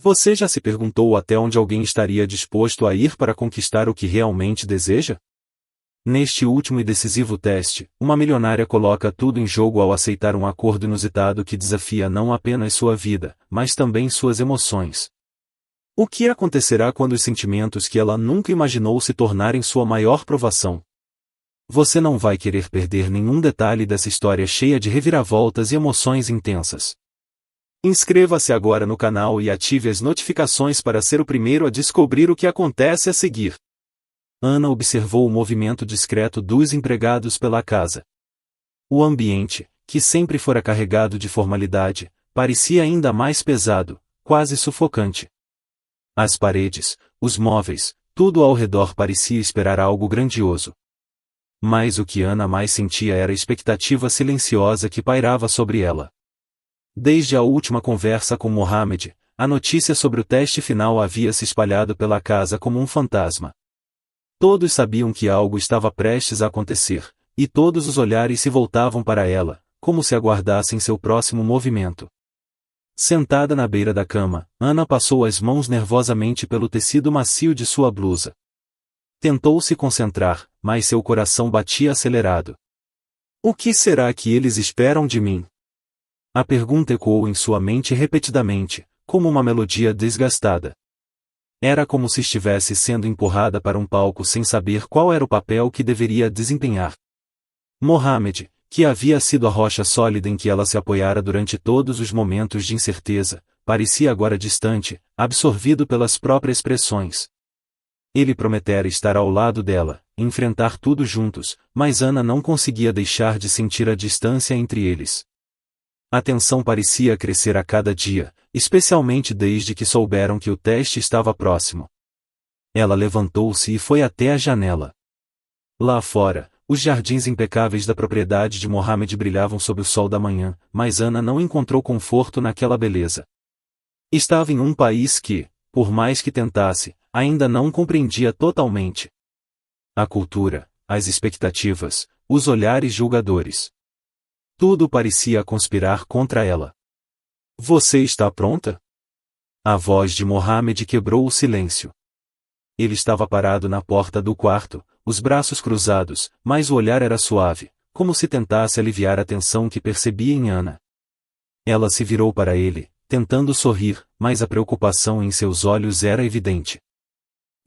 Você já se perguntou até onde alguém estaria disposto a ir para conquistar o que realmente deseja? Neste último e decisivo teste, uma milionária coloca tudo em jogo ao aceitar um acordo inusitado que desafia não apenas sua vida, mas também suas emoções. O que acontecerá quando os sentimentos que ela nunca imaginou se tornarem sua maior provação? Você não vai querer perder nenhum detalhe dessa história cheia de reviravoltas e emoções intensas. Inscreva-se agora no canal e ative as notificações para ser o primeiro a descobrir o que acontece a seguir. Ana observou o movimento discreto dos empregados pela casa. O ambiente, que sempre fora carregado de formalidade, parecia ainda mais pesado, quase sufocante. As paredes, os móveis, tudo ao redor parecia esperar algo grandioso. Mas o que Ana mais sentia era a expectativa silenciosa que pairava sobre ela. Desde a última conversa com Mohamed, a notícia sobre o teste final havia se espalhado pela casa como um fantasma. Todos sabiam que algo estava prestes a acontecer, e todos os olhares se voltavam para ela, como se aguardassem seu próximo movimento. Sentada na beira da cama, Ana passou as mãos nervosamente pelo tecido macio de sua blusa. Tentou se concentrar, mas seu coração batia acelerado. O que será que eles esperam de mim? A pergunta ecoou em sua mente repetidamente, como uma melodia desgastada. Era como se estivesse sendo empurrada para um palco sem saber qual era o papel que deveria desempenhar. Mohamed, que havia sido a rocha sólida em que ela se apoiara durante todos os momentos de incerteza, parecia agora distante, absorvido pelas próprias pressões. Ele prometera estar ao lado dela, enfrentar tudo juntos, mas Ana não conseguia deixar de sentir a distância entre eles. A tensão parecia crescer a cada dia, especialmente desde que souberam que o teste estava próximo. Ela levantou-se e foi até a janela. Lá fora, os jardins impecáveis da propriedade de Mohamed brilhavam sob o sol da manhã, mas Ana não encontrou conforto naquela beleza. Estava em um país que, por mais que tentasse, ainda não compreendia totalmente. A cultura, as expectativas, os olhares julgadores. Tudo parecia conspirar contra ela. Você está pronta? A voz de Mohamed quebrou o silêncio. Ele estava parado na porta do quarto, os braços cruzados, mas o olhar era suave, como se tentasse aliviar a tensão que percebia em Ana. Ela se virou para ele, tentando sorrir, mas a preocupação em seus olhos era evidente.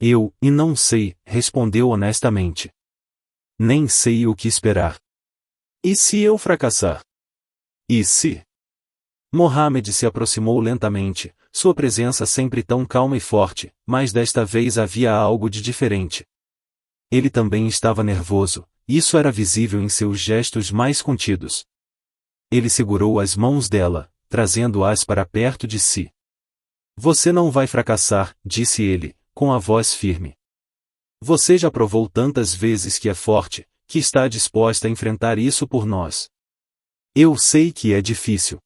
E não sei, respondeu honestamente. Nem sei o que esperar. E se eu fracassar? E se? Mohamed se aproximou lentamente, sua presença sempre tão calma e forte, mas desta vez havia algo de diferente. Ele também estava nervoso, isso era visível em seus gestos mais contidos. Ele segurou as mãos dela, trazendo-as para perto de si. Você não vai fracassar, disse ele, com a voz firme. Você já provou tantas vezes que é forte, que está disposta a enfrentar isso por nós. Eu sei que é difícil.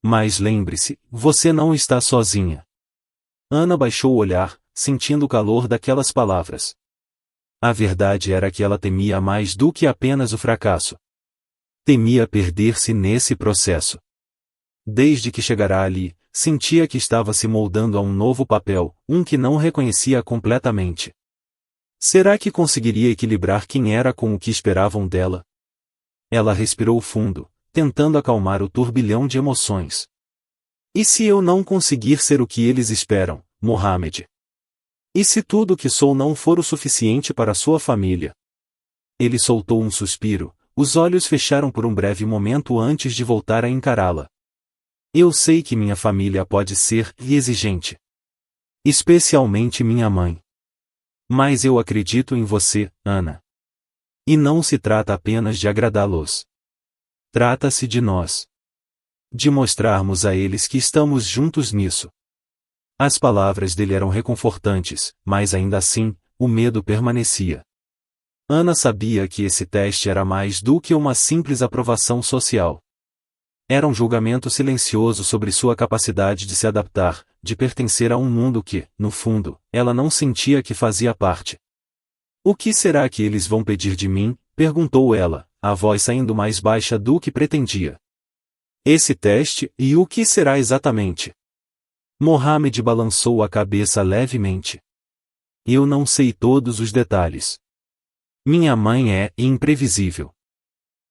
Mas lembre-se, você não está sozinha. Ana baixou o olhar, sentindo o calor daquelas palavras. A verdade era que ela temia mais do que apenas o fracasso. Temia perder-se nesse processo. Desde que chegara ali, sentia que estava se moldando a um novo papel, um que não reconhecia completamente. Será que conseguiria equilibrar quem era com o que esperavam dela? Ela respirou fundo, tentando acalmar o turbilhão de emoções. E se eu não conseguir ser o que eles esperam, Mohamed? E se tudo o que sou não for o suficiente para sua família? Ele soltou um suspiro, os olhos fecharam por um breve momento antes de voltar a encará-la. Eu sei que minha família pode ser exigente. Especialmente minha mãe. Mas eu acredito em você, Ana. E não se trata apenas de agradá-los. Trata-se de nós. De mostrarmos a eles que estamos juntos nisso. As palavras dele eram reconfortantes, mas ainda assim, o medo permanecia. Ana sabia que esse teste era mais do que uma simples aprovação social. Era um julgamento silencioso sobre sua capacidade de se adaptar, de pertencer a um mundo que, no fundo, ela não sentia que fazia parte. O que será que eles vão pedir de mim? Perguntou ela, a voz saindo mais baixa do que pretendia. Esse teste, e o que será exatamente? Mohamed balançou a cabeça levemente. Eu não sei todos os detalhes. Minha mãe é imprevisível.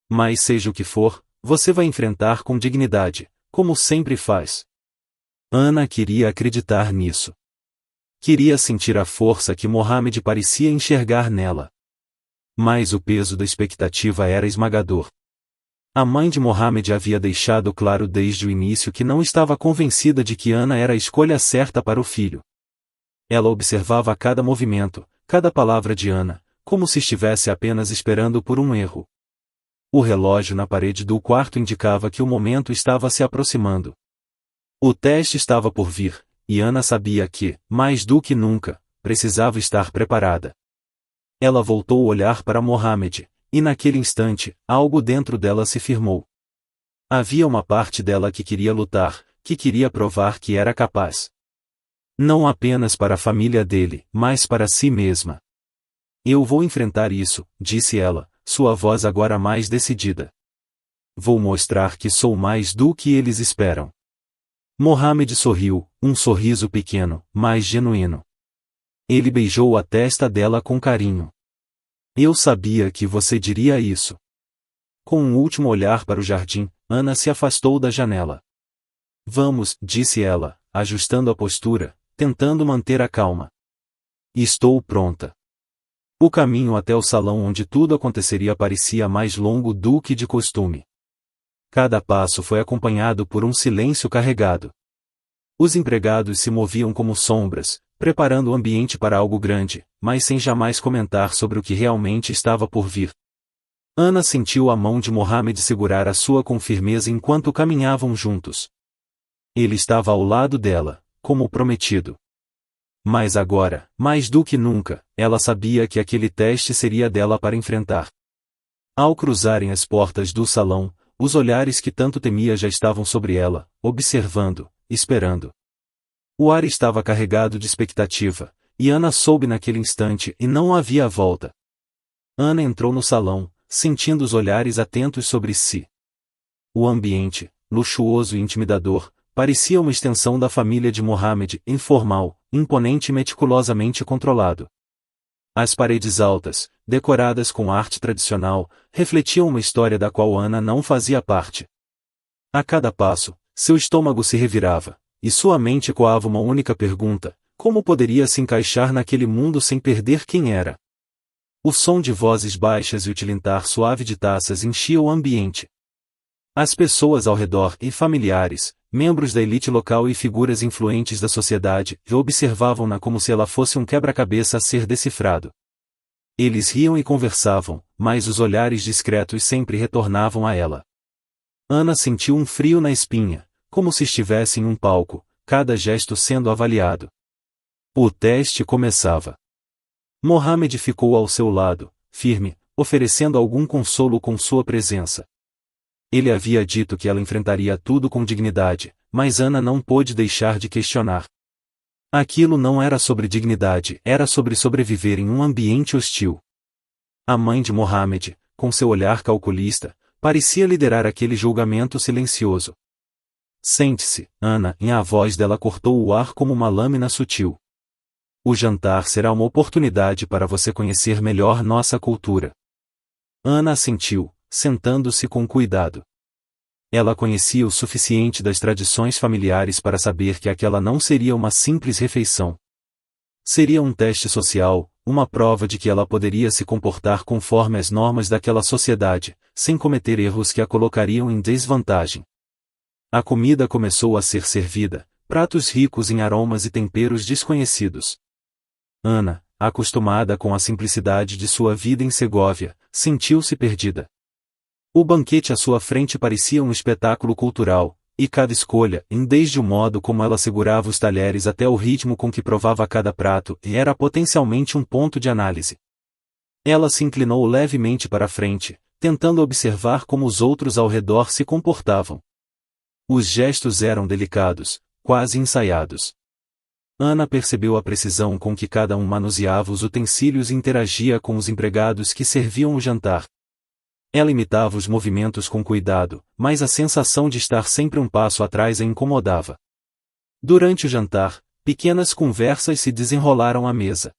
Mas seja o que for, você vai enfrentar com dignidade, como sempre faz. Ana queria acreditar nisso. Queria sentir a força que Mohamed parecia enxergar nela. Mas o peso da expectativa era esmagador. A mãe de Mohamed havia deixado claro desde o início que não estava convencida de que Ana era a escolha certa para o filho. Ela observava cada movimento, cada palavra de Ana, como se estivesse apenas esperando por um erro. O relógio na parede do quarto indicava que o momento estava se aproximando. O teste estava por vir, e Ana sabia que, mais do que nunca, precisava estar preparada. Ela voltou a olhar para Mohamed, e naquele instante, algo dentro dela se firmou. Havia uma parte dela que queria lutar, que queria provar que era capaz. Não apenas para a família dele, mas para si mesma. Eu vou enfrentar isso, disse ela, sua voz agora mais decidida. Vou mostrar que sou mais do que eles esperam. Mohamed sorriu, um sorriso pequeno, mas genuíno. Ele beijou a testa dela com carinho. Eu sabia que você diria isso. Com um último olhar para o jardim, Ana se afastou da janela. Vamos, disse ela, ajustando a postura, tentando manter a calma. Estou pronta. O caminho até o salão onde tudo aconteceria parecia mais longo do que de costume. Cada passo foi acompanhado por um silêncio carregado. Os empregados se moviam como sombras, preparando o ambiente para algo grande, mas sem jamais comentar sobre o que realmente estava por vir. Ana sentiu a mão de Mohamed segurar a sua com firmeza enquanto caminhavam juntos. Ele estava ao lado dela, como prometido. Mas agora, mais do que nunca, ela sabia que aquele teste seria dela para enfrentar. Ao cruzarem as portas do salão, os olhares que tanto temia já estavam sobre ela, observando, esperando. O ar estava carregado de expectativa, e Ana soube naquele instante e não havia volta. Ana entrou no salão, sentindo os olhares atentos sobre si. O ambiente, luxuoso e intimidador, parecia uma extensão da família de Mohamed, informal, imponente e meticulosamente controlado. As paredes altas, decoradas com arte tradicional, refletiam uma história da qual Ana não fazia parte. A cada passo, seu estômago se revirava, e sua mente ecoava uma única pergunta: como poderia se encaixar naquele mundo sem perder quem era? O som de vozes baixas e o tilintar suave de taças enchia o ambiente. As pessoas ao redor e familiares, membros da elite local e figuras influentes da sociedade, observavam-na como se ela fosse um quebra-cabeça a ser decifrado. Eles riam e conversavam, mas os olhares discretos sempre retornavam a ela. Ana sentiu um frio na espinha, como se estivesse em um palco, cada gesto sendo avaliado. O teste começava. Mohamed ficou ao seu lado, firme, oferecendo algum consolo com sua presença. Ele havia dito que ela enfrentaria tudo com dignidade, mas Ana não pôde deixar de questionar. Aquilo não era sobre dignidade, era sobre sobreviver em um ambiente hostil. A mãe de Mohamed, com seu olhar calculista, parecia liderar aquele julgamento silencioso. Sente-se, Ana, e a voz dela cortou o ar como uma lâmina sutil. O jantar será uma oportunidade para você conhecer melhor nossa cultura. Ana assentiu, sentando-se com cuidado. Ela conhecia o suficiente das tradições familiares para saber que aquela não seria uma simples refeição. Seria um teste social, uma prova de que ela poderia se comportar conforme as normas daquela sociedade, sem cometer erros que a colocariam em desvantagem. A comida começou a ser servida, pratos ricos em aromas e temperos desconhecidos. Ana, acostumada com a simplicidade de sua vida em Segóvia, sentiu-se perdida. O banquete à sua frente parecia um espetáculo cultural, e cada escolha, desde o modo como ela segurava os talheres até o ritmo com que provava cada prato, era potencialmente um ponto de análise. Ela se inclinou levemente para a frente, tentando observar como os outros ao redor se comportavam. Os gestos eram delicados, quase ensaiados. Ana percebeu a precisão com que cada um manuseava os utensílios e interagia com os empregados que serviam o jantar. Ela imitava os movimentos com cuidado, mas a sensação de estar sempre um passo atrás a incomodava. Durante o jantar, pequenas conversas se desenrolaram à mesa.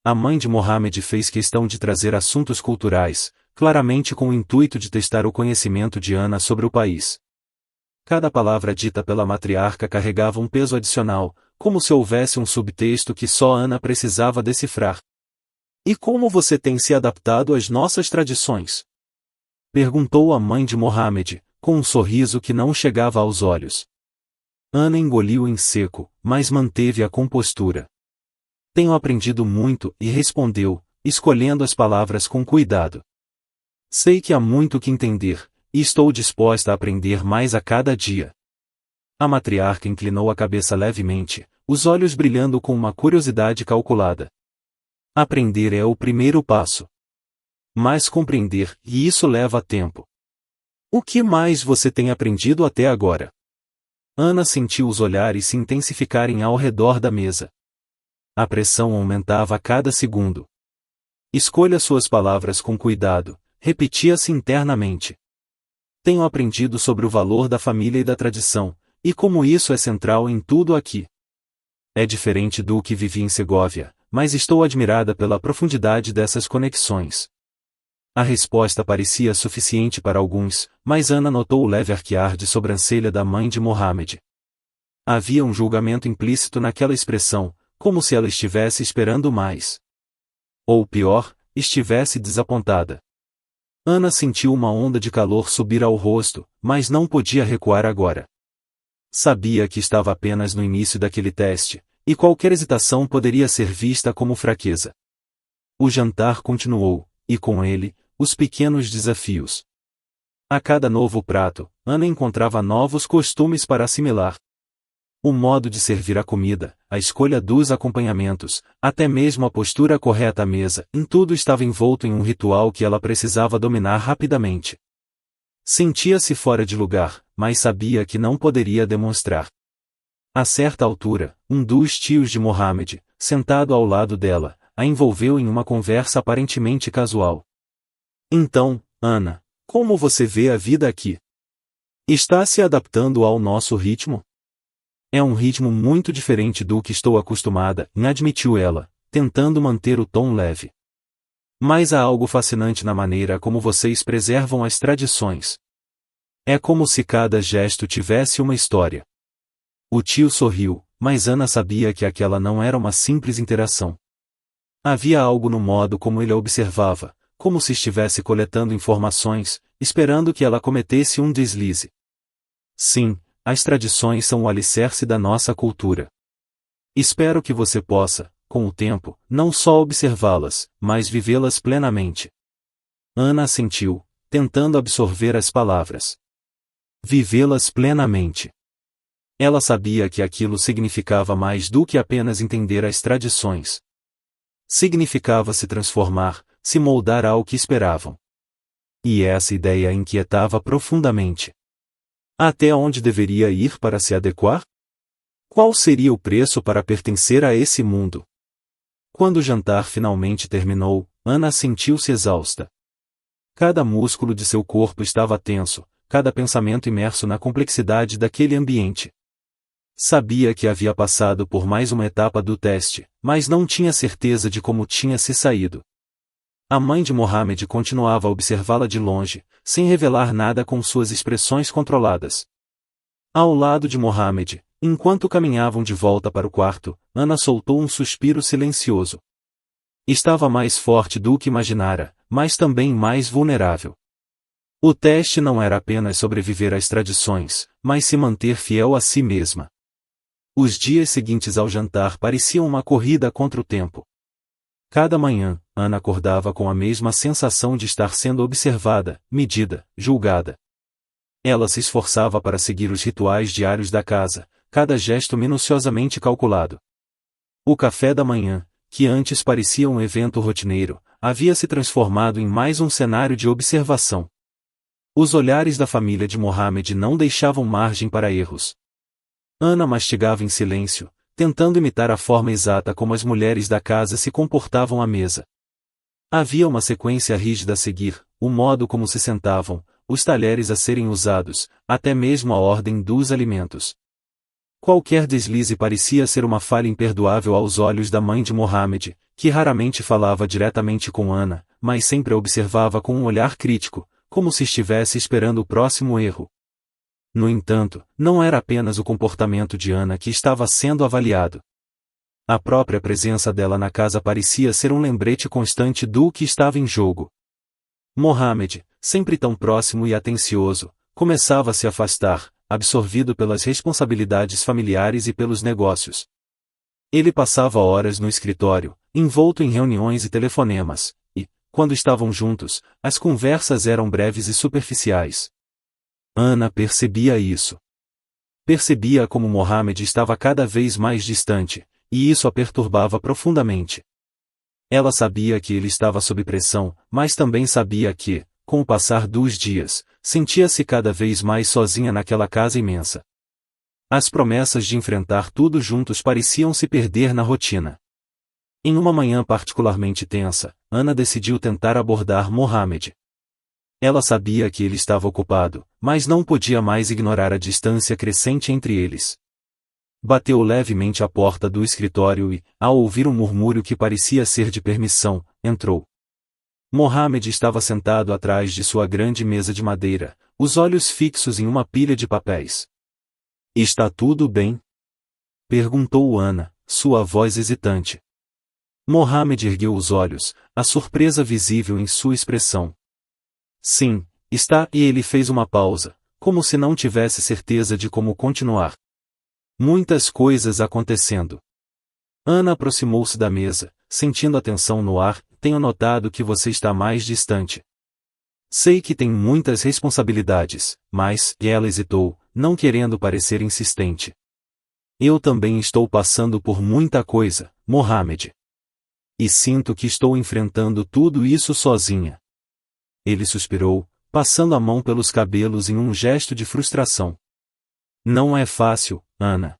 A mãe de Mohammed fez questão de trazer assuntos culturais, claramente com o intuito de testar o conhecimento de Ana sobre o país. Cada palavra dita pela matriarca carregava um peso adicional, como se houvesse um subtexto que só Ana precisava decifrar. "E como você tem se adaptado às nossas tradições?" perguntou a mãe de Mohammed, com um sorriso que não chegava aos olhos. Ana engoliu em seco, mas manteve a compostura. "Tenho aprendido muito", e respondeu, escolhendo as palavras com cuidado. "Sei que há muito que entender, e estou disposta a aprender mais a cada dia." A matriarca inclinou a cabeça levemente, os olhos brilhando com uma curiosidade calculada. "Aprender é o primeiro passo. Mas compreender, e isso leva tempo. O que mais você tem aprendido até agora?" Ana sentiu os olhares se intensificarem ao redor da mesa. A pressão aumentava a cada segundo. "Escolha suas palavras com cuidado", repetia-se internamente. "Tenho aprendido sobre o valor da família e da tradição, e como isso é central em tudo aqui. É diferente do que vivi em Segóvia, mas estou admirada pela profundidade dessas conexões." A resposta parecia suficiente para alguns, mas Ana notou o leve arquear de sobrancelha da mãe de Mohammed. Havia um julgamento implícito naquela expressão, como se ela estivesse esperando mais. Ou pior, estivesse desapontada. Ana sentiu uma onda de calor subir ao rosto, mas não podia recuar agora. Sabia que estava apenas no início daquele teste, e qualquer hesitação poderia ser vista como fraqueza. O jantar continuou, e com ele, os pequenos desafios. A cada novo prato, Ana encontrava novos costumes para assimilar. O modo de servir a comida, a escolha dos acompanhamentos, até mesmo a postura correta à mesa, em tudo estava envolto em um ritual que ela precisava dominar rapidamente. Sentia-se fora de lugar, mas sabia que não poderia demonstrar. A certa altura, um dos tios de Mohammed, sentado ao lado dela, a envolveu em uma conversa aparentemente casual. "Então, Ana, como você vê a vida aqui? Está se adaptando ao nosso ritmo?" "É um ritmo muito diferente do que estou acostumada", admitiu ela, tentando manter o tom leve. "Mas há algo fascinante na maneira como vocês preservam as tradições. É como se cada gesto tivesse uma história." O tio sorriu, mas Ana sabia que aquela não era uma simples interação. Havia algo no modo como ele a observava, como se estivesse coletando informações, esperando que ela cometesse um deslize. "Sim, as tradições são o alicerce da nossa cultura. Espero que você possa, com o tempo, não só observá-las, mas vivê-las plenamente." Ana assentiu, tentando absorver as palavras. Vivê-las plenamente. Ela sabia que aquilo significava mais do que apenas entender as tradições. Significava se transformar, se moldar ao que esperavam. E essa ideia a inquietava profundamente. Até onde deveria ir para se adequar? Qual seria o preço para pertencer a esse mundo? Quando o jantar finalmente terminou, Ana sentiu-se exausta. Cada músculo de seu corpo estava tenso, cada pensamento imerso na complexidade daquele ambiente. Sabia que havia passado por mais uma etapa do teste, mas não tinha certeza de como tinha se saído. A mãe de Mohammed continuava a observá-la de longe, sem revelar nada com suas expressões controladas. Ao lado de Mohammed, enquanto caminhavam de volta para o quarto, Ana soltou um suspiro silencioso. Estava mais forte do que imaginara, mas também mais vulnerável. O teste não era apenas sobreviver às tradições, mas se manter fiel a si mesma. Os dias seguintes ao jantar pareciam uma corrida contra o tempo. Cada manhã, Ana acordava com a mesma sensação de estar sendo observada, medida, julgada. Ela se esforçava para seguir os rituais diários da casa, cada gesto minuciosamente calculado. O café da manhã, que antes parecia um evento rotineiro, havia se transformado em mais um cenário de observação. Os olhares da família de Mohammed não deixavam margem para erros. Ana mastigava em silêncio, tentando imitar a forma exata como as mulheres da casa se comportavam à mesa. Havia uma sequência rígida a seguir, o modo como se sentavam, os talheres a serem usados, até mesmo a ordem dos alimentos. Qualquer deslize parecia ser uma falha imperdoável aos olhos da mãe de Mohammed, que raramente falava diretamente com Ana, mas sempre a observava com um olhar crítico, como se estivesse esperando o próximo erro. No entanto, não era apenas o comportamento de Ana que estava sendo avaliado. A própria presença dela na casa parecia ser um lembrete constante do que estava em jogo. Mohammed, sempre tão próximo e atencioso, começava a se afastar, absorvido pelas responsabilidades familiares e pelos negócios. Ele passava horas no escritório, envolto em reuniões e telefonemas, e, quando estavam juntos, as conversas eram breves e superficiais. Ana percebia isso. Percebia como Mohammed estava cada vez mais distante, e isso a perturbava profundamente. Ela sabia que ele estava sob pressão, mas também sabia que, com o passar dos dias, sentia-se cada vez mais sozinha naquela casa imensa. As promessas de enfrentar tudo juntos pareciam se perder na rotina. Em uma manhã particularmente tensa, Ana decidiu tentar abordar Mohammed. Ela sabia que ele estava ocupado, mas não podia mais ignorar a distância crescente entre eles. Bateu levemente à porta do escritório e, ao ouvir um murmúrio que parecia ser de permissão, entrou. Mohammed estava sentado atrás de sua grande mesa de madeira, os olhos fixos em uma pilha de papéis. "Está tudo bem?" perguntou Ana, sua voz hesitante. Mohammed ergueu os olhos, a surpresa visível em sua expressão. "Sim, está", e ele fez uma pausa, como se não tivesse certeza de como continuar. Muitas coisas acontecendo. Ana aproximou-se da mesa, sentindo a tensão no ar. "Tenho notado que você está mais distante. Sei que tem muitas responsabilidades, mas..." E ela hesitou, não querendo parecer insistente. "Eu também estou passando por muita coisa, Mohammed. E sinto que estou enfrentando tudo isso sozinha." Ele suspirou, passando a mão pelos cabelos em um gesto de frustração. "Não é fácil, Ana.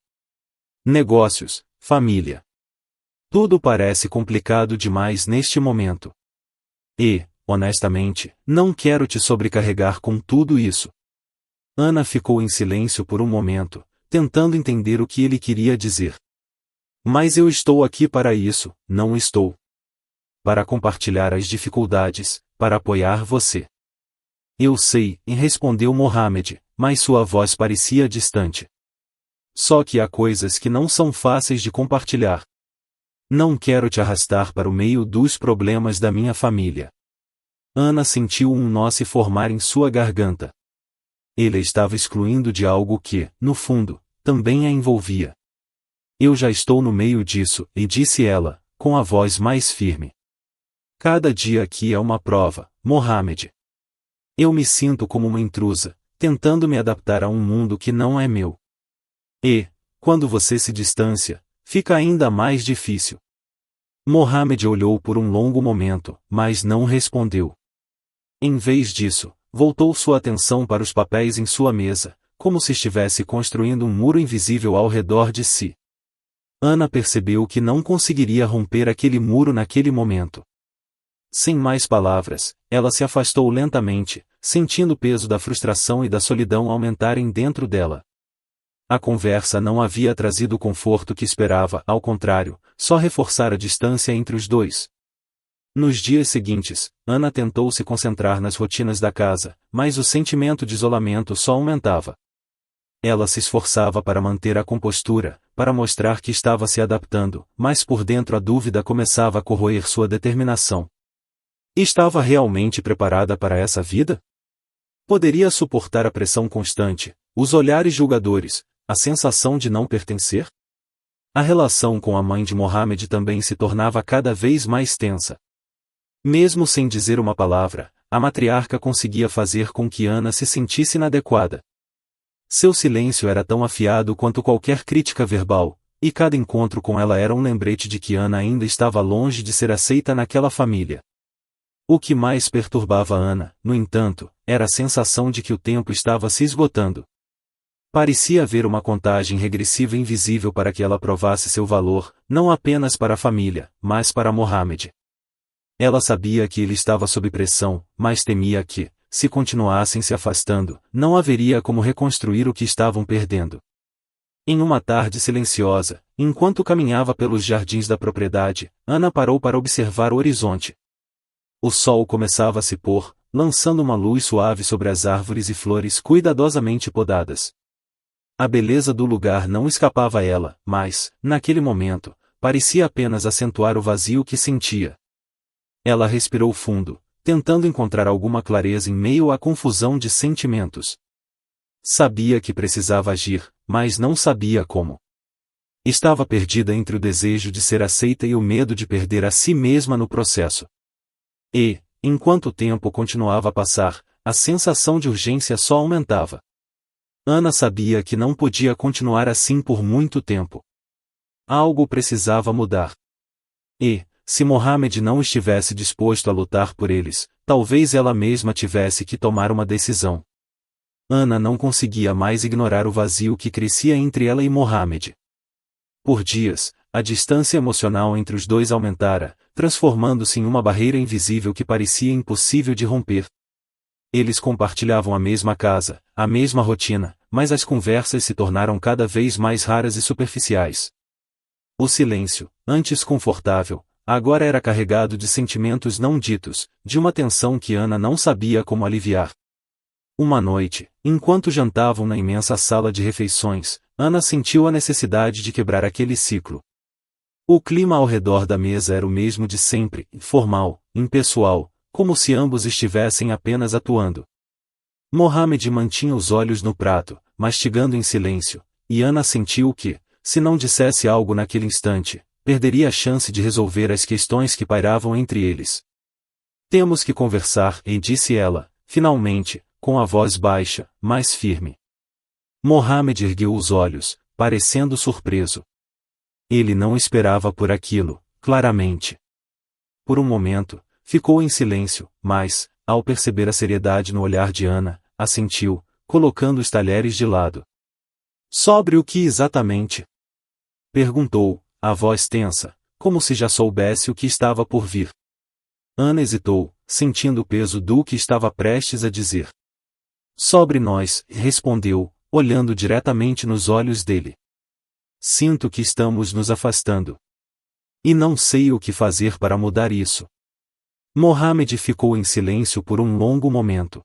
Negócios, família. Tudo parece complicado demais neste momento. E, honestamente, não quero te sobrecarregar com tudo isso." Ana ficou em silêncio por um momento, tentando entender o que ele queria dizer. "Mas eu estou aqui para isso, não estou? Para compartilhar as dificuldades, para apoiar você." "Eu sei", respondeu Mohammed, mas sua voz parecia distante. "Só que há coisas que não são fáceis de compartilhar. Não quero te arrastar para o meio dos problemas da minha família." Ana sentiu um nó se formar em sua garganta. Ele a estava excluindo de algo que, no fundo, também a envolvia. "Eu já estou no meio disso", e disse ela, com a voz mais firme. "Cada dia aqui é uma prova, Mohammed. Eu me sinto como uma intrusa, tentando me adaptar a um mundo que não é meu. E, quando você se distancia, fica ainda mais difícil." Mohammed olhou por um longo momento, mas não respondeu. Em vez disso, voltou sua atenção para os papéis em sua mesa, como se estivesse construindo um muro invisível ao redor de si. Ana percebeu que não conseguiria romper aquele muro naquele momento. Sem mais palavras, ela se afastou lentamente, sentindo o peso da frustração e da solidão aumentarem dentro dela. A conversa não havia trazido o conforto que esperava, ao contrário, só reforçar a distância entre os dois. Nos dias seguintes, Ana tentou se concentrar nas rotinas da casa, mas o sentimento de isolamento só aumentava. Ela se esforçava para manter a compostura, para mostrar que estava se adaptando, mas por dentro a dúvida começava a corroer sua determinação. Estava realmente preparada para essa vida? Poderia suportar a pressão constante, os olhares julgadores, a sensação de não pertencer? A relação com a mãe de Mohammed também se tornava cada vez mais tensa. Mesmo sem dizer uma palavra, a matriarca conseguia fazer com que Ana se sentisse inadequada. Seu silêncio era tão afiado quanto qualquer crítica verbal, e cada encontro com ela era um lembrete de que Ana ainda estava longe de ser aceita naquela família. O que mais perturbava Ana, no entanto, era a sensação de que o tempo estava se esgotando. Parecia haver uma contagem regressiva invisível para que ela provasse seu valor, não apenas para a família, mas para Mohammed. Ela sabia que ele estava sob pressão, mas temia que, se continuassem se afastando, não haveria como reconstruir o que estavam perdendo. Em uma tarde silenciosa, enquanto caminhava pelos jardins da propriedade, Ana parou para observar o horizonte. O sol começava a se pôr, lançando uma luz suave sobre as árvores e flores cuidadosamente podadas. A beleza do lugar não escapava a ela, mas, naquele momento, parecia apenas acentuar o vazio que sentia. Ela respirou fundo, tentando encontrar alguma clareza em meio à confusão de sentimentos. Sabia que precisava agir, mas não sabia como. Estava perdida entre o desejo de ser aceita e o medo de perder a si mesma no processo. E, enquanto o tempo continuava a passar, a sensação de urgência só aumentava. Ana sabia que não podia continuar assim por muito tempo. Algo precisava mudar. E, se Mohamed não estivesse disposto a lutar por eles, talvez ela mesma tivesse que tomar uma decisão. Ana não conseguia mais ignorar o vazio que crescia entre ela e Mohamed. Por dias, a distância emocional entre os dois aumentara, transformando-se em uma barreira invisível que parecia impossível de romper. Eles compartilhavam a mesma casa, a mesma rotina, mas as conversas se tornaram cada vez mais raras e superficiais. O silêncio, antes confortável, agora era carregado de sentimentos não ditos, de uma tensão que Ana não sabia como aliviar. Uma noite, enquanto jantavam na imensa sala de refeições, Ana sentiu a necessidade de quebrar aquele ciclo. O clima ao redor da mesa era o mesmo de sempre, formal, impessoal, como se ambos estivessem apenas atuando. Mohamed mantinha os olhos no prato, mastigando em silêncio, e Ana sentiu que, se não dissesse algo naquele instante, perderia a chance de resolver as questões que pairavam entre eles. Temos que conversar, disse ela, finalmente, com a voz baixa, mas firme. Mohamed ergueu os olhos, parecendo surpreso. Ele não esperava por aquilo, claramente. Por um momento, ficou em silêncio, mas, ao perceber a seriedade no olhar de Ana, assentiu, colocando os talheres de lado. Sobre o que exatamente? Perguntou, a voz tensa, como se já soubesse o que estava por vir. Ana hesitou, sentindo o peso do que estava prestes a dizer. Sobre nós, respondeu, olhando diretamente nos olhos dele. Sinto que estamos nos afastando. E não sei o que fazer para mudar isso. Mohamed ficou em silêncio por um longo momento.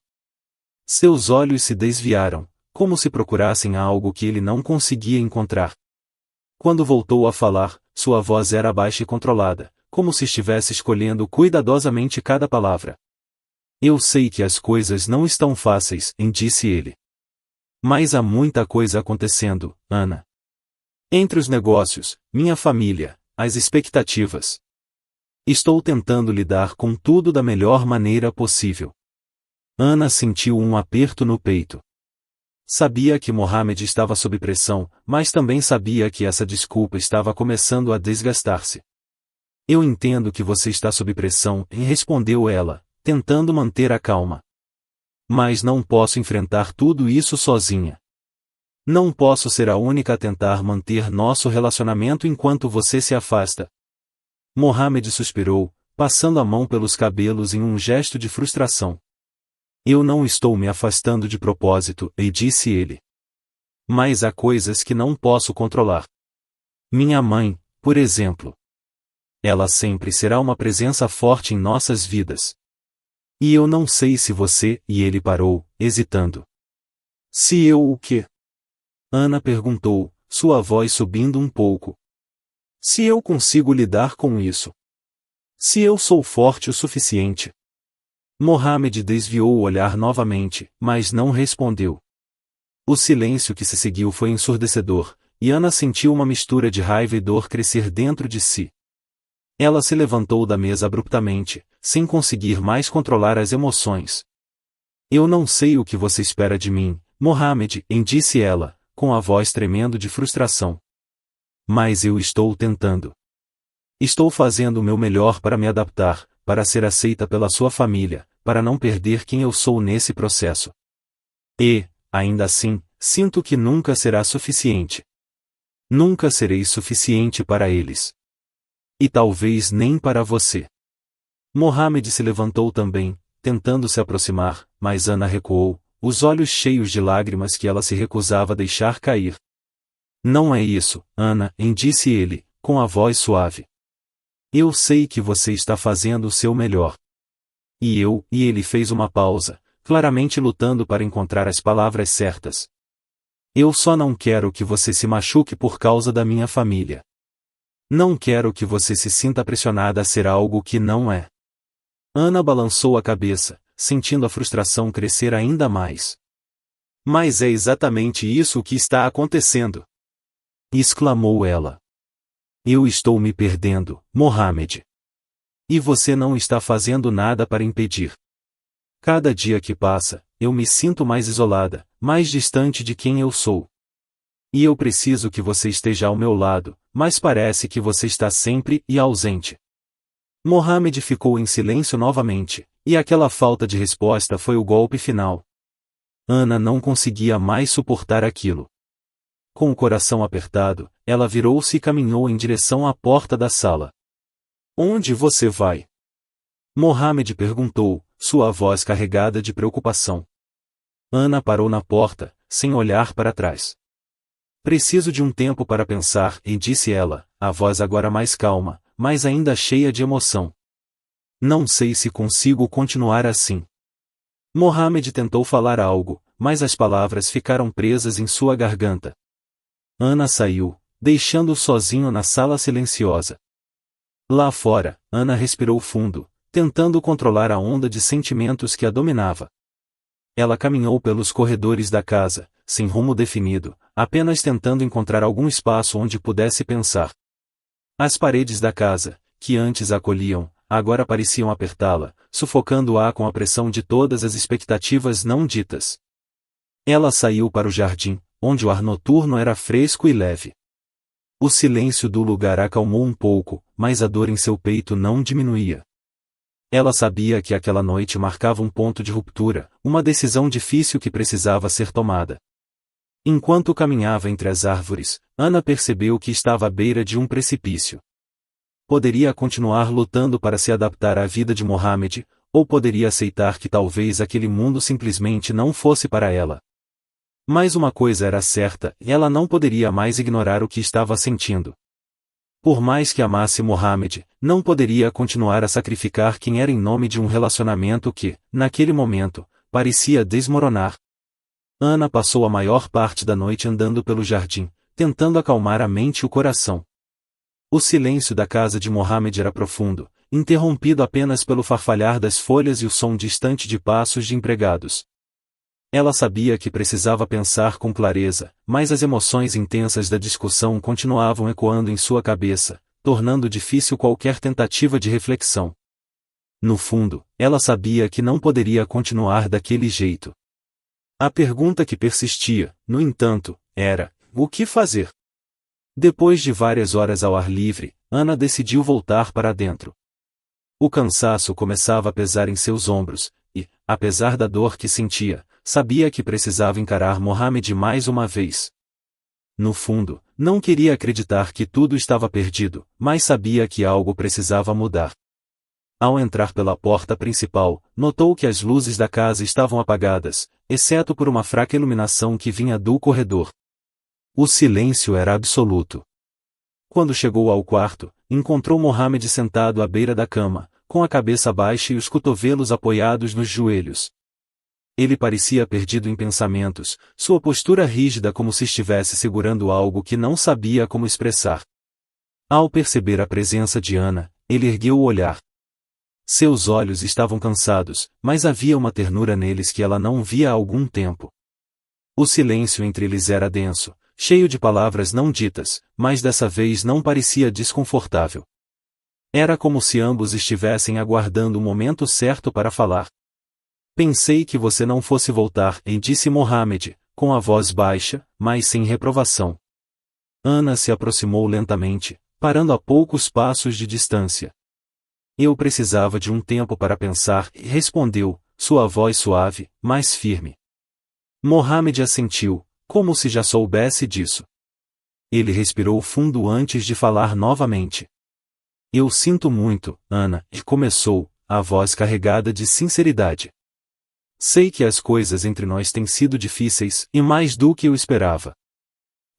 Seus olhos se desviaram, como se procurassem algo que ele não conseguia encontrar. Quando voltou a falar, sua voz era baixa e controlada, como se estivesse escolhendo cuidadosamente cada palavra. Eu sei que as coisas não estão fáceis, disse ele. Mas há muita coisa acontecendo, Ana. Entre os negócios, minha família, as expectativas. Estou tentando lidar com tudo da melhor maneira possível. Ana sentiu um aperto no peito. Sabia que Mohamed estava sob pressão, mas também sabia que essa desculpa estava começando a desgastar-se. Eu entendo que você está sob pressão, respondeu ela, tentando manter a calma. Mas não posso enfrentar tudo isso sozinha. Não posso ser a única a tentar manter nosso relacionamento enquanto você se afasta. Mohamed suspirou, passando a mão pelos cabelos em um gesto de frustração. Eu não estou me afastando de propósito, disse ele. Mas há coisas que não posso controlar. Minha mãe, por exemplo. Ela sempre será uma presença forte em nossas vidas. E eu não sei se você, e ele parou, hesitando. Se eu o quê? Ana perguntou, sua voz subindo um pouco. Se eu consigo lidar com isso. Se eu sou forte o suficiente. Mohamed desviou o olhar novamente, mas não respondeu. O silêncio que se seguiu foi ensurdecedor, e Ana sentiu uma mistura de raiva e dor crescer dentro de si. Ela se levantou da mesa abruptamente, sem conseguir mais controlar as emoções. Eu não sei o que você espera de mim, Mohamed, disse ela, com a voz tremendo de frustração. Mas eu estou tentando. Estou fazendo o meu melhor para me adaptar, para ser aceita pela sua família, para não perder quem eu sou nesse processo. E, ainda assim, sinto que nunca será suficiente. Nunca serei suficiente para eles. E talvez nem para você. Mohamed se levantou também, tentando se aproximar, mas Ana recuou, os olhos cheios de lágrimas que ela se recusava a deixar cair. Não é isso, Ana, disse ele, com a voz suave. Eu sei que você está fazendo o seu melhor. E ele fez uma pausa, claramente lutando para encontrar as palavras certas. Eu só não quero que você se machuque por causa da minha família. Não quero que você se sinta pressionada a ser algo que não é. Ana balançou a cabeça, sentindo a frustração crescer ainda mais. Mas é exatamente isso o que está acontecendo! Exclamou ela. Eu estou me perdendo, Mohamed. E você não está fazendo nada para impedir. Cada dia que passa, eu me sinto mais isolada, mais distante de quem eu sou. E eu preciso que você esteja ao meu lado, mas parece que você está sempre ausente. Mohamed ficou em silêncio novamente, e aquela falta de resposta foi o golpe final. Ana não conseguia mais suportar aquilo. Com o coração apertado, ela virou-se e caminhou em direção à porta da sala. Onde você vai? Mohamed perguntou, sua voz carregada de preocupação. Ana parou na porta, sem olhar para trás. Preciso de um tempo para pensar, disse ela, a voz agora mais calma, mas ainda cheia de emoção. Não sei se consigo continuar assim. Mohamed tentou falar algo, mas as palavras ficaram presas em sua garganta. Ana saiu, deixando-o sozinho na sala silenciosa. Lá fora, Ana respirou fundo, tentando controlar a onda de sentimentos que a dominava. Ela caminhou pelos corredores da casa, sem rumo definido, apenas tentando encontrar algum espaço onde pudesse pensar. As paredes da casa, que antes a acolhiam, agora pareciam apertá-la, sufocando-a com a pressão de todas as expectativas não ditas. Ela saiu para o jardim, onde o ar noturno era fresco e leve. O silêncio do lugar a acalmou um pouco, mas a dor em seu peito não diminuía. Ela sabia que aquela noite marcava um ponto de ruptura, uma decisão difícil que precisava ser tomada. Enquanto caminhava entre as árvores, Ana percebeu que estava à beira de um precipício. Poderia continuar lutando para se adaptar à vida de Mohamed, ou poderia aceitar que talvez aquele mundo simplesmente não fosse para ela. Mas uma coisa era certa, ela não poderia mais ignorar o que estava sentindo. Por mais que amasse Mohamed, não poderia continuar a sacrificar quem era em nome de um relacionamento que, naquele momento, parecia desmoronar. Ana passou a maior parte da noite andando pelo jardim, tentando acalmar a mente e o coração. O silêncio da casa de Mohamed era profundo, interrompido apenas pelo farfalhar das folhas e o som distante de passos de empregados. Ela sabia que precisava pensar com clareza, mas as emoções intensas da discussão continuavam ecoando em sua cabeça, tornando difícil qualquer tentativa de reflexão. No fundo, ela sabia que não poderia continuar daquele jeito. A pergunta que persistia, no entanto, era: o que fazer? Depois de várias horas ao ar livre, Ana decidiu voltar para dentro. O cansaço começava a pesar em seus ombros, e, apesar da dor que sentia, sabia que precisava encarar Mohamed mais uma vez. No fundo, não queria acreditar que tudo estava perdido, mas sabia que algo precisava mudar. Ao entrar pela porta principal, notou que as luzes da casa estavam apagadas, exceto por uma fraca iluminação que vinha do corredor. O silêncio era absoluto. Quando chegou ao quarto, encontrou Mohamed sentado à beira da cama, com a cabeça baixa e os cotovelos apoiados nos joelhos. Ele parecia perdido em pensamentos, sua postura rígida como se estivesse segurando algo que não sabia como expressar. Ao perceber a presença de Ana, ele ergueu o olhar. Seus olhos estavam cansados, mas havia uma ternura neles que ela não via há algum tempo. O silêncio entre eles era denso, cheio de palavras não ditas, mas dessa vez não parecia desconfortável. Era como se ambos estivessem aguardando o momento certo para falar. Pensei que você não fosse voltar, disse Mohamed, com a voz baixa, mas sem reprovação. Ana se aproximou lentamente, parando a poucos passos de distância. Eu precisava de um tempo para pensar, respondeu, sua voz suave, mas firme. Mohamed assentiu, como se já soubesse disso. Ele respirou fundo antes de falar novamente. Eu sinto muito, Ana, e começou, a voz carregada de sinceridade. Sei que as coisas entre nós têm sido difíceis, e mais do que eu esperava.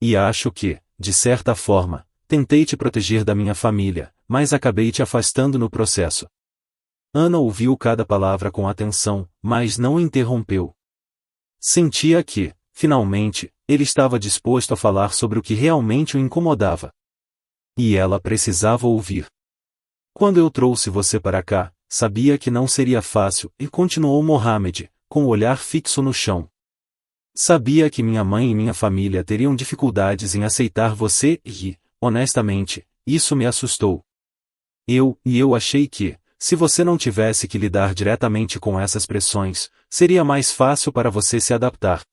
E acho que, de certa forma, tentei te proteger da minha família, mas acabei te afastando no processo. Ana ouviu cada palavra com atenção, mas não interrompeu. Sentia que, finalmente, ele estava disposto a falar sobre o que realmente o incomodava. E ela precisava ouvir. Quando eu trouxe você para cá, sabia que não seria fácil, e continuou Mohamed, com o olhar fixo no chão. Sabia que minha mãe e minha família teriam dificuldades em aceitar você e, honestamente, isso me assustou. Eu achei que, se você não tivesse que lidar diretamente com essas pressões, seria mais fácil para você se adaptar.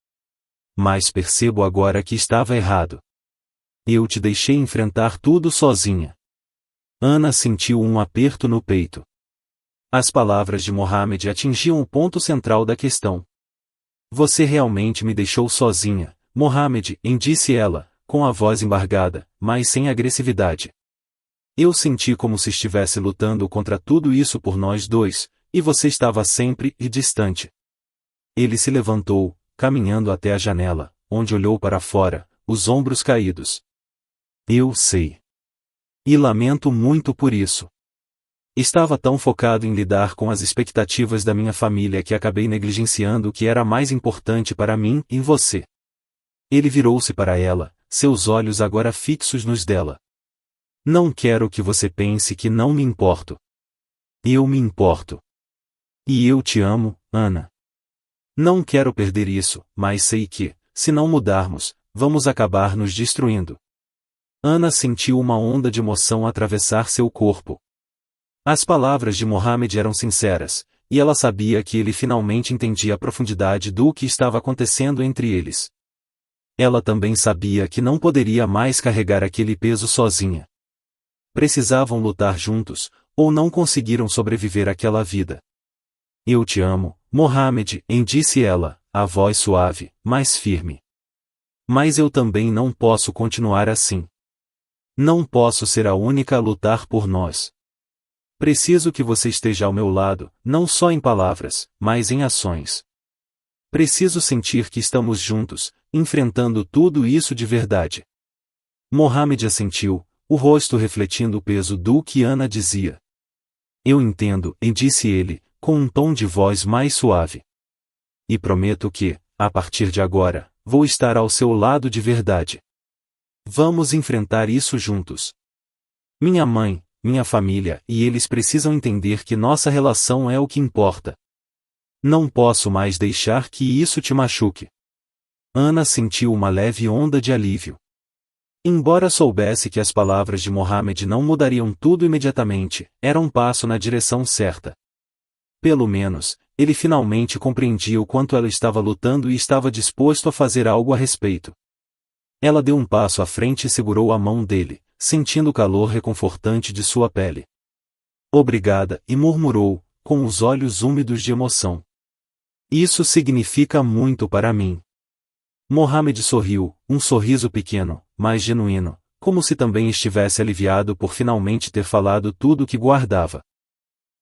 Mas percebo agora que estava errado. Eu te deixei enfrentar tudo sozinha. Ana sentiu um aperto no peito. As palavras de Mohamed atingiam o ponto central da questão. Você realmente me deixou sozinha, Mohamed, disse ela, com a voz embargada, mas sem agressividade. Eu senti como se estivesse lutando contra tudo isso por nós dois, e você estava sempre distante. Ele se levantou, caminhando até a janela, onde olhou para fora, os ombros caídos. Eu sei. E lamento muito por isso. Estava tão focado em lidar com as expectativas da minha família que acabei negligenciando o que era mais importante para mim e você. Ele virou-se para ela, seus olhos agora fixos nos dela. Não quero que você pense que não me importo. Eu me importo. E eu te amo, Ana. Não quero perder isso, mas sei que, se não mudarmos, vamos acabar nos destruindo. Ana sentiu uma onda de emoção atravessar seu corpo. As palavras de Mohamed eram sinceras, e ela sabia que ele finalmente entendia a profundidade do que estava acontecendo entre eles. Ela também sabia que não poderia mais carregar aquele peso sozinha. Precisavam lutar juntos, ou não conseguiram sobreviver àquela vida. Eu te amo, Mohamed, disse ela, a voz suave, mas firme. Mas eu também não posso continuar assim. Não posso ser a única a lutar por nós. Preciso que você esteja ao meu lado, não só em palavras, mas em ações. Preciso sentir que estamos juntos, enfrentando tudo isso de verdade. Mohamed assentiu, o rosto refletindo o peso do que Ana dizia. Eu entendo, disse ele, com um tom de voz mais suave. E prometo que, a partir de agora, vou estar ao seu lado de verdade. Vamos enfrentar isso juntos. Minha mãe, minha família e eles precisam entender que nossa relação é o que importa. Não posso mais deixar que isso te machuque. Ana sentiu uma leve onda de alívio. Embora soubesse que as palavras de Mohamed não mudariam tudo imediatamente, era um passo na direção certa. Pelo menos, ele finalmente compreendia o quanto ela estava lutando e estava disposto a fazer algo a respeito. Ela deu um passo à frente e segurou a mão dele, sentindo o calor reconfortante de sua pele. Obrigada, e murmurou, com os olhos úmidos de emoção. Isso significa muito para mim. Mohamed sorriu, um sorriso pequeno, mas genuíno, como se também estivesse aliviado por finalmente ter falado tudo o que guardava.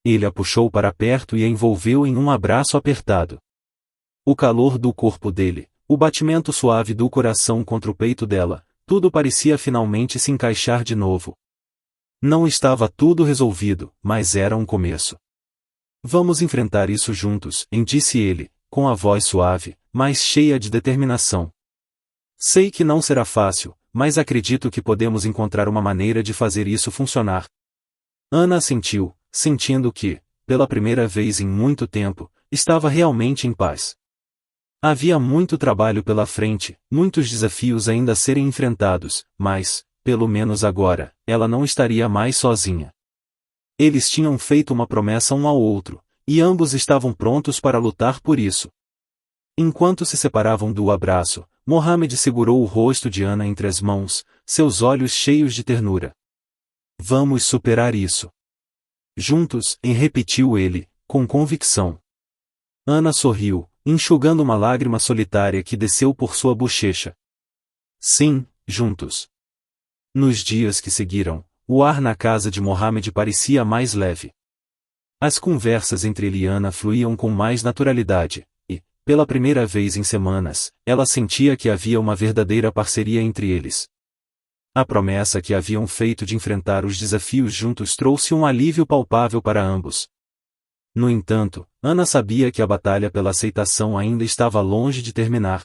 Ele a puxou para perto e a envolveu em um abraço apertado. O calor do corpo dele, o batimento suave do coração contra o peito dela, tudo parecia finalmente se encaixar de novo. Não estava tudo resolvido, mas era um começo. Vamos enfrentar isso juntos, disse ele, com a voz suave, mas cheia de determinação. Sei que não será fácil, mas acredito que podemos encontrar uma maneira de fazer isso funcionar. Ana assentiu, sentindo que, pela primeira vez em muito tempo, estava realmente em paz. Havia muito trabalho pela frente, muitos desafios ainda a serem enfrentados, mas, pelo menos agora, ela não estaria mais sozinha. Eles tinham feito uma promessa um ao outro, e ambos estavam prontos para lutar por isso. Enquanto se separavam do abraço, Mohamed segurou o rosto de Ana entre as mãos, seus olhos cheios de ternura. Vamos superar isso. Juntos, repetiu ele, com convicção. Ana sorriu, enxugando uma lágrima solitária que desceu por sua bochecha. Sim, juntos. Nos dias que seguiram, o ar na casa de Mohamed parecia mais leve. As conversas entre ele e Ana fluíam com mais naturalidade, e, pela primeira vez em semanas, ela sentia que havia uma verdadeira parceria entre eles. A promessa que haviam feito de enfrentar os desafios juntos trouxe um alívio palpável para ambos. No entanto, Ana sabia que a batalha pela aceitação ainda estava longe de terminar.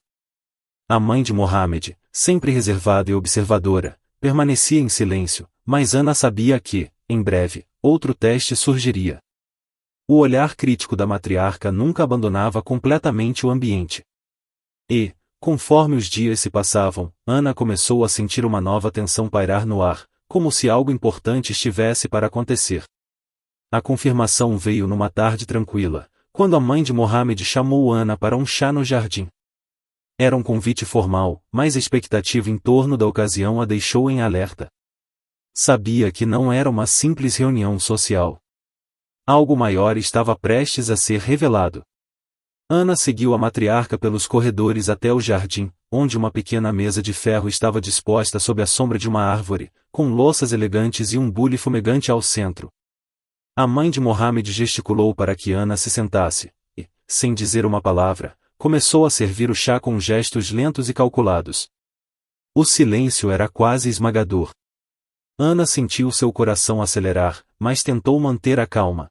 A mãe de Mohamed, sempre reservada e observadora, permanecia em silêncio, mas Ana sabia que, em breve, outro teste surgiria. O olhar crítico da matriarca nunca abandonava completamente o ambiente. E, conforme os dias se passavam, Ana começou a sentir uma nova tensão pairar no ar, como se algo importante estivesse para acontecer. A confirmação veio numa tarde tranquila, quando a mãe de Mohamed chamou Ana para um chá no jardim. Era um convite formal, mas a expectativa em torno da ocasião a deixou em alerta. Sabia que não era uma simples reunião social. Algo maior estava prestes a ser revelado. Ana seguiu a matriarca pelos corredores até o jardim, onde uma pequena mesa de ferro estava disposta sob a sombra de uma árvore, com louças elegantes e um bule fumegante ao centro. A mãe de Mohamed gesticulou para que Ana se sentasse, e, sem dizer uma palavra, começou a servir o chá com gestos lentos e calculados. O silêncio era quase esmagador. Ana sentiu seu coração acelerar, mas tentou manter a calma.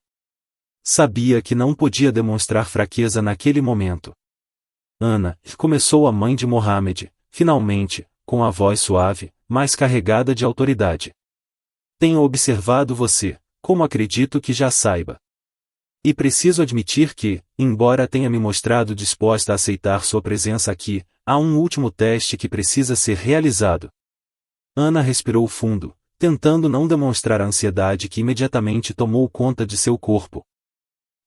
Sabia que não podia demonstrar fraqueza naquele momento. Ana, começou a mãe de Mohamed, finalmente, com a voz suave, mas carregada de autoridade. Tenho observado você, como acredito que já saiba. E preciso admitir que, embora tenha me mostrado disposta a aceitar sua presença aqui, há um último teste que precisa ser realizado. Ana respirou fundo, tentando não demonstrar a ansiedade que imediatamente tomou conta de seu corpo.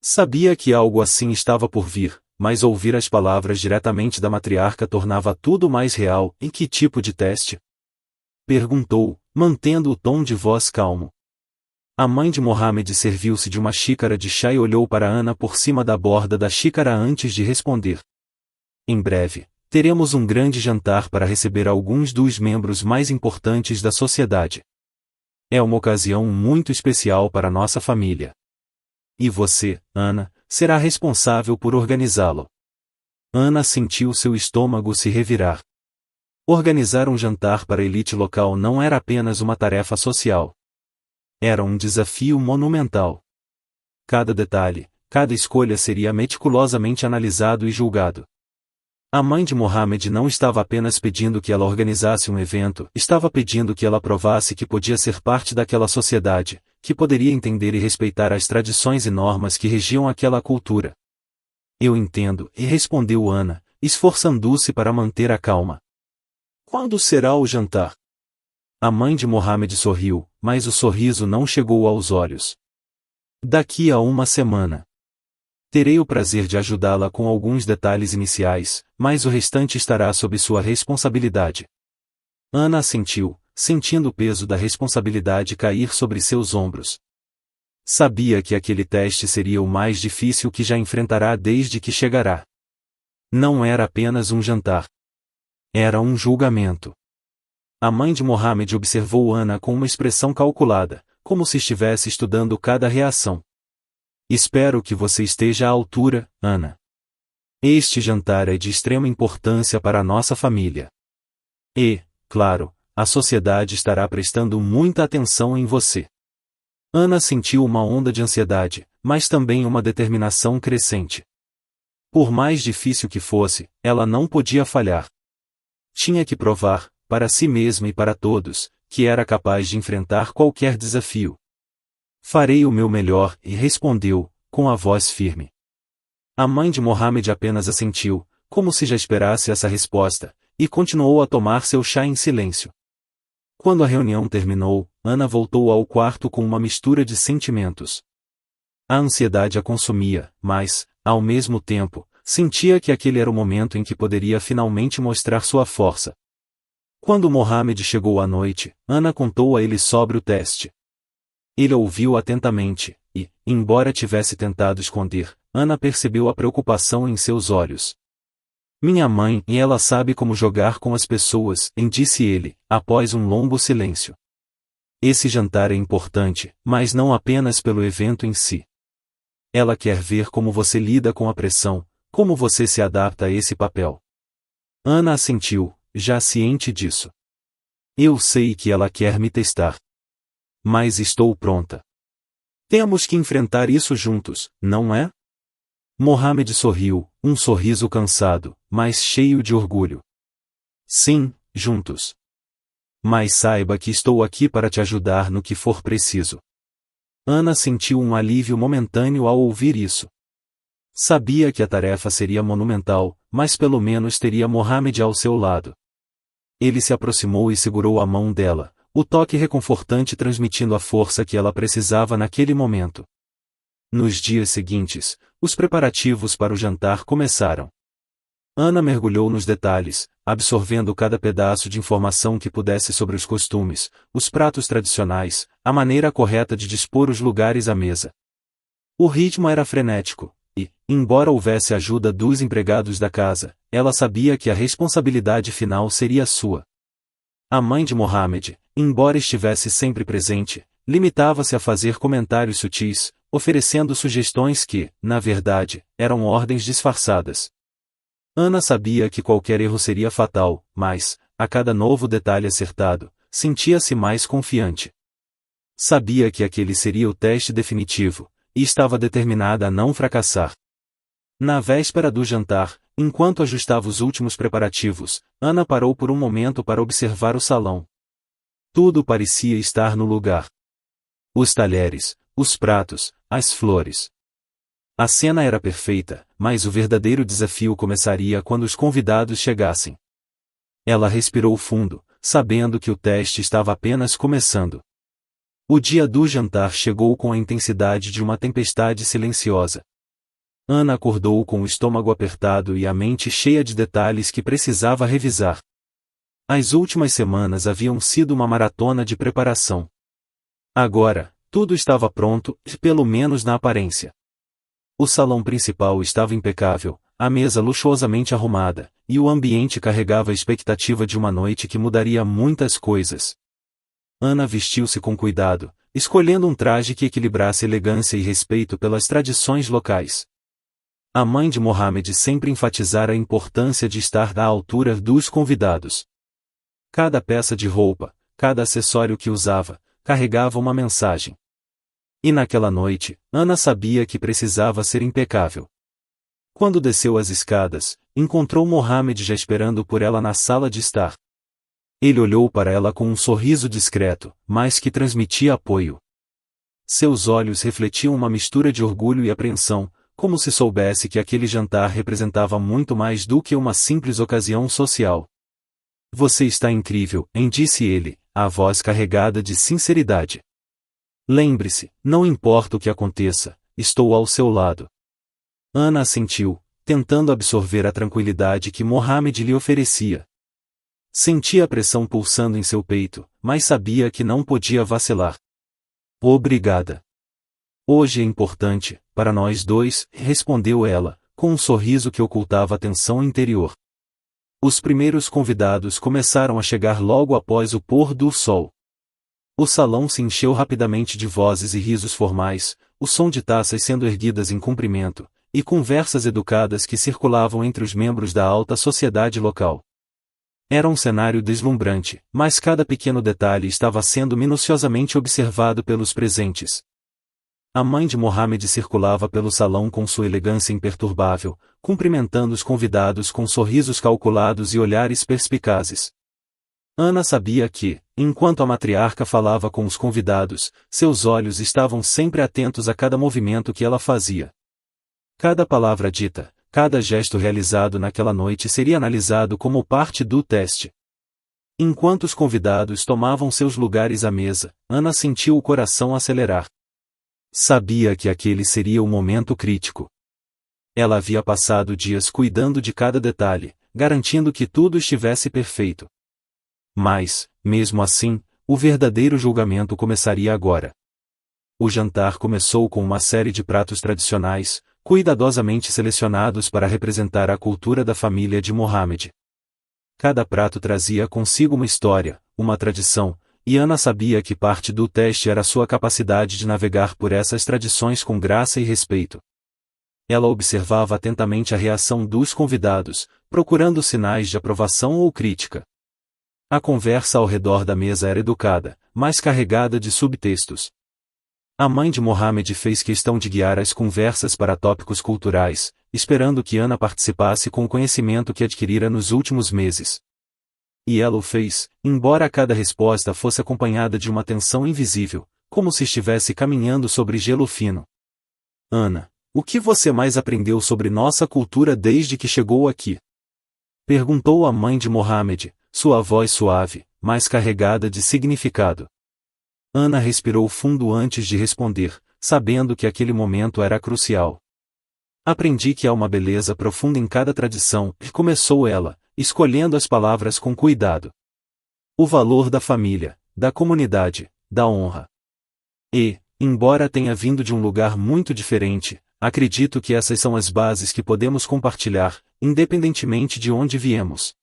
Sabia que algo assim estava por vir, mas ouvir as palavras diretamente da matriarca tornava tudo mais real. Em que tipo de teste? Perguntou, mantendo o tom de voz calmo. A mãe de Mohamed serviu-se de uma xícara de chá e olhou para Ana por cima da borda da xícara antes de responder. Em breve, teremos um grande jantar para receber alguns dos membros mais importantes da sociedade. É uma ocasião muito especial para nossa família. E você, Ana, será responsável por organizá-lo. Ana sentiu seu estômago se revirar. Organizar um jantar para a elite local não era apenas uma tarefa social. Era um desafio monumental. Cada detalhe, cada escolha seria meticulosamente analisado e julgado. A mãe de Mohamed não estava apenas pedindo que ela organizasse um evento, estava pedindo que ela provasse que podia ser parte daquela sociedade, que poderia entender e respeitar as tradições e normas que regiam aquela cultura. Eu entendo, e respondeu Ana, esforçando-se para manter a calma. Quando será o jantar? A mãe de Mohamed sorriu, mas o sorriso não chegou aos olhos. Daqui a uma semana. Terei o prazer de ajudá-la com alguns detalhes iniciais, mas o restante estará sob sua responsabilidade. Ana assentiu, sentindo o peso da responsabilidade cair sobre seus ombros. Sabia que aquele teste seria o mais difícil que já enfrentará desde que chegará. Não era apenas um jantar. Era um julgamento. A mãe de Mohamed observou Ana com uma expressão calculada, como se estivesse estudando cada reação. Espero que você esteja à altura, Ana. Este jantar é de extrema importância para a nossa família. E, claro, a sociedade estará prestando muita atenção em você. Ana sentiu uma onda de ansiedade, mas também uma determinação crescente. Por mais difícil que fosse, ela não podia falhar. Tinha que provar, para si mesma e para todos, que era capaz de enfrentar qualquer desafio. Farei o meu melhor, e respondeu, com a voz firme. A mãe de Mohamed apenas assentiu, como se já esperasse essa resposta, e continuou a tomar seu chá em silêncio. Quando a reunião terminou, Ana voltou ao quarto com uma mistura de sentimentos. A ansiedade a consumia, mas, ao mesmo tempo, sentia que aquele era o momento em que poderia finalmente mostrar sua força. Quando Mohamed chegou à noite, Ana contou a ele sobre o teste. Ele ouviu atentamente, e, embora tivesse tentado esconder, Ana percebeu a preocupação em seus olhos. Minha mãe, e ela sabe como jogar com as pessoas, disse ele, após um longo silêncio. Esse jantar é importante, mas não apenas pelo evento em si. Ela quer ver como você lida com a pressão, Como você se adapta a esse papel? Ana assentiu, já ciente disso. Eu sei que ela quer me testar. Mas estou pronta. Temos que enfrentar isso juntos, não é? Mohamed sorriu, um sorriso cansado, mas cheio de orgulho. Sim, juntos. Mas saiba que estou aqui para te ajudar no que for preciso. Ana sentiu um alívio momentâneo ao ouvir isso. Sabia que a tarefa seria monumental, mas pelo menos teria Mohamed ao seu lado. Ele se aproximou e segurou a mão dela, o toque reconfortante transmitindo a força que ela precisava naquele momento. Nos dias seguintes, os preparativos para o jantar começaram. Ana mergulhou nos detalhes, absorvendo cada pedaço de informação que pudesse sobre os costumes, os pratos tradicionais, a maneira correta de dispor os lugares à mesa. O ritmo era frenético, e, embora houvesse ajuda dos empregados da casa, ela sabia que a responsabilidade final seria sua. A mãe de Mohamed, embora estivesse sempre presente, limitava-se a fazer comentários sutis, oferecendo sugestões que, na verdade, eram ordens disfarçadas. Ana sabia que qualquer erro seria fatal, mas, a cada novo detalhe acertado, sentia-se mais confiante. Sabia que aquele seria o teste definitivo, e estava determinada a não fracassar. Na véspera do jantar, enquanto ajustava os últimos preparativos, Ana parou por um momento para observar o salão. Tudo parecia estar no lugar. Os talheres, os pratos, as flores. A cena era perfeita, mas o verdadeiro desafio começaria quando os convidados chegassem. Ela respirou fundo, sabendo que o teste estava apenas começando. O dia do jantar chegou com a intensidade de uma tempestade silenciosa. Ana acordou com o estômago apertado e a mente cheia de detalhes que precisava revisar. As últimas semanas haviam sido uma maratona de preparação. Agora, tudo estava pronto, pelo menos na aparência. O salão principal estava impecável, a mesa luxuosamente arrumada, e o ambiente carregava a expectativa de uma noite que mudaria muitas coisas. Ana vestiu-se com cuidado, escolhendo um traje que equilibrasse elegância e respeito pelas tradições locais. A mãe de Mohamed sempre enfatizara a importância de estar à altura dos convidados. Cada peça de roupa, cada acessório que usava, carregava uma mensagem. E naquela noite, Ana sabia que precisava ser impecável. Quando desceu as escadas, encontrou Mohamed já esperando por ela na sala de estar. Ele olhou para ela com um sorriso discreto, mas que transmitia apoio. Seus olhos refletiam uma mistura de orgulho e apreensão, como se soubesse que aquele jantar representava muito mais do que uma simples ocasião social. Você está incrível, disse ele, a voz carregada de sinceridade. Lembre-se, não importa o que aconteça, estou ao seu lado. Ana assentiu, tentando absorver a tranquilidade que Mohamed lhe oferecia. Sentia a pressão pulsando em seu peito, mas sabia que não podia vacilar. Obrigada. Hoje é importante, para nós dois, respondeu ela, com um sorriso que ocultava a tensão interior. Os primeiros convidados começaram a chegar logo após o pôr do sol. O salão se encheu rapidamente de vozes e risos formais, o som de taças sendo erguidas em cumprimento, e conversas educadas que circulavam entre os membros da alta sociedade local. Era um cenário deslumbrante, mas cada pequeno detalhe estava sendo minuciosamente observado pelos presentes. A mãe de Mohamed circulava pelo salão com sua elegância imperturbável, cumprimentando os convidados com sorrisos calculados e olhares perspicazes. Ana sabia que, enquanto a matriarca falava com os convidados, seus olhos estavam sempre atentos a cada movimento que ela fazia. Cada palavra dita, cada gesto realizado naquela noite seria analisado como parte do teste. Enquanto os convidados tomavam seus lugares à mesa, Ana sentiu o coração acelerar. Sabia que aquele seria o momento crítico. Ela havia passado dias cuidando de cada detalhe, garantindo que tudo estivesse perfeito. Mas, mesmo assim, o verdadeiro julgamento começaria agora. O jantar começou com uma série de pratos tradicionais, cuidadosamente selecionados para representar a cultura da família de Mohamed. Cada prato trazia consigo uma história, uma tradição, e Ana sabia que parte do teste era sua capacidade de navegar por essas tradições com graça e respeito. Ela observava atentamente a reação dos convidados, procurando sinais de aprovação ou crítica. A conversa ao redor da mesa era educada, mas carregada de subtextos. A mãe de Mohammed fez questão de guiar as conversas para tópicos culturais, esperando que Ana participasse com o conhecimento que adquirira nos últimos meses. E ela o fez, embora cada resposta fosse acompanhada de uma tensão invisível, como se estivesse caminhando sobre gelo fino. Ana, o que você mais aprendeu sobre nossa cultura desde que chegou aqui? Perguntou a mãe de Mohammed, sua voz suave, mas carregada de significado. Ana respirou fundo antes de responder, sabendo que aquele momento era crucial. Aprendi que há uma beleza profunda em cada tradição, e começou ela, escolhendo as palavras com cuidado. O valor da família, da comunidade, da honra. E, embora tenha vindo de um lugar muito diferente, acredito que essas são as bases que podemos compartilhar, independentemente de onde viemos.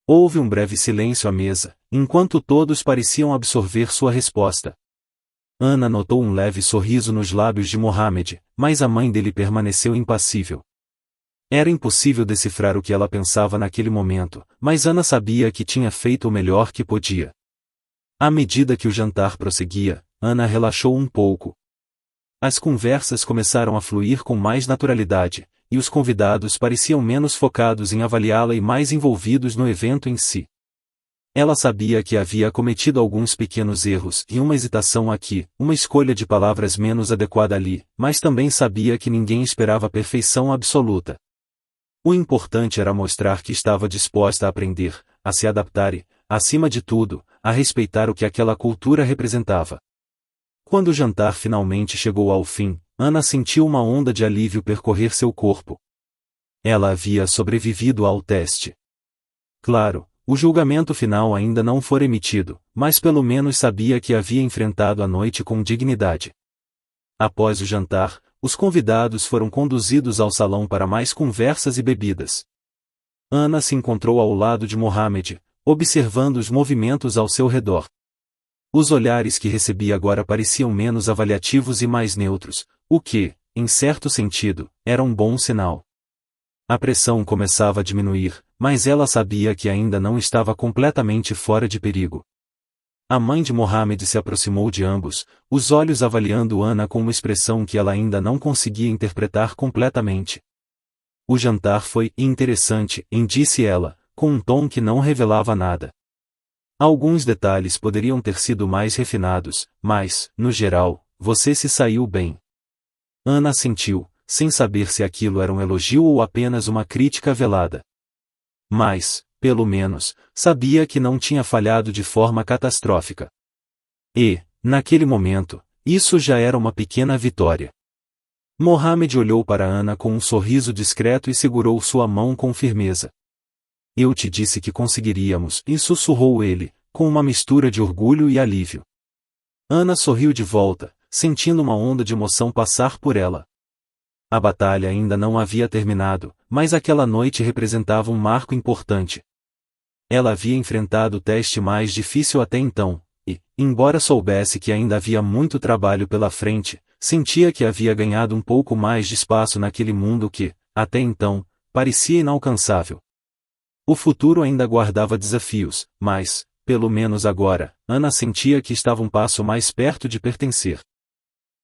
Houve um breve silêncio à mesa, enquanto todos pareciam absorver sua resposta. Ana notou um leve sorriso nos lábios de Mohammed, mas a mãe dele permaneceu impassível. Era impossível decifrar o que ela pensava naquele momento, mas Ana sabia que tinha feito o melhor que podia. À medida que o jantar prosseguia, Ana relaxou um pouco. As conversas começaram a fluir com mais naturalidade, e os convidados pareciam menos focados em avaliá-la e mais envolvidos no evento em si. Ela sabia que havia cometido alguns pequenos erros e uma hesitação aqui, uma escolha de palavras menos adequada ali, mas também sabia que ninguém esperava a perfeição absoluta. O importante era mostrar que estava disposta a aprender, a se adaptar e, acima de tudo, a respeitar o que aquela cultura representava. Quando o jantar finalmente chegou ao fim, Ana sentiu uma onda de alívio percorrer seu corpo. Ela havia sobrevivido ao teste. Claro, o julgamento final ainda não fora emitido, mas pelo menos sabia que havia enfrentado a noite com dignidade. Após o jantar, os convidados foram conduzidos ao salão para mais conversas e bebidas. Ana se encontrou ao lado de Mohammed, observando os movimentos ao seu redor. Os olhares que recebia agora pareciam menos avaliativos e mais neutros, o que, em certo sentido, era um bom sinal. A pressão começava a diminuir, mas ela sabia que ainda não estava completamente fora de perigo. A mãe de Mohammed se aproximou de ambos, os olhos avaliando Ana com uma expressão que ela ainda não conseguia interpretar completamente. O jantar foi interessante, disse ela, com um tom que não revelava nada. Alguns detalhes poderiam ter sido mais refinados, mas, no geral, você se saiu bem. Ana assentiu, sem saber se aquilo era um elogio ou apenas uma crítica velada. Mas, pelo menos, sabia que não tinha falhado de forma catastrófica. E, naquele momento, isso já era uma pequena vitória. Mohammed olhou para Ana com um sorriso discreto e segurou sua mão com firmeza. Eu te disse que conseguiríamos, e sussurrou ele, com uma mistura de orgulho e alívio. Ana sorriu de volta, sentindo uma onda de emoção passar por ela. A batalha ainda não havia terminado, mas aquela noite representava um marco importante. Ela havia enfrentado o teste mais difícil até então, e, embora soubesse que ainda havia muito trabalho pela frente, sentia que havia ganhado um pouco mais de espaço naquele mundo que, até então, parecia inalcançável. O futuro ainda guardava desafios, mas, pelo menos agora, Ana sentia que estava um passo mais perto de pertencer.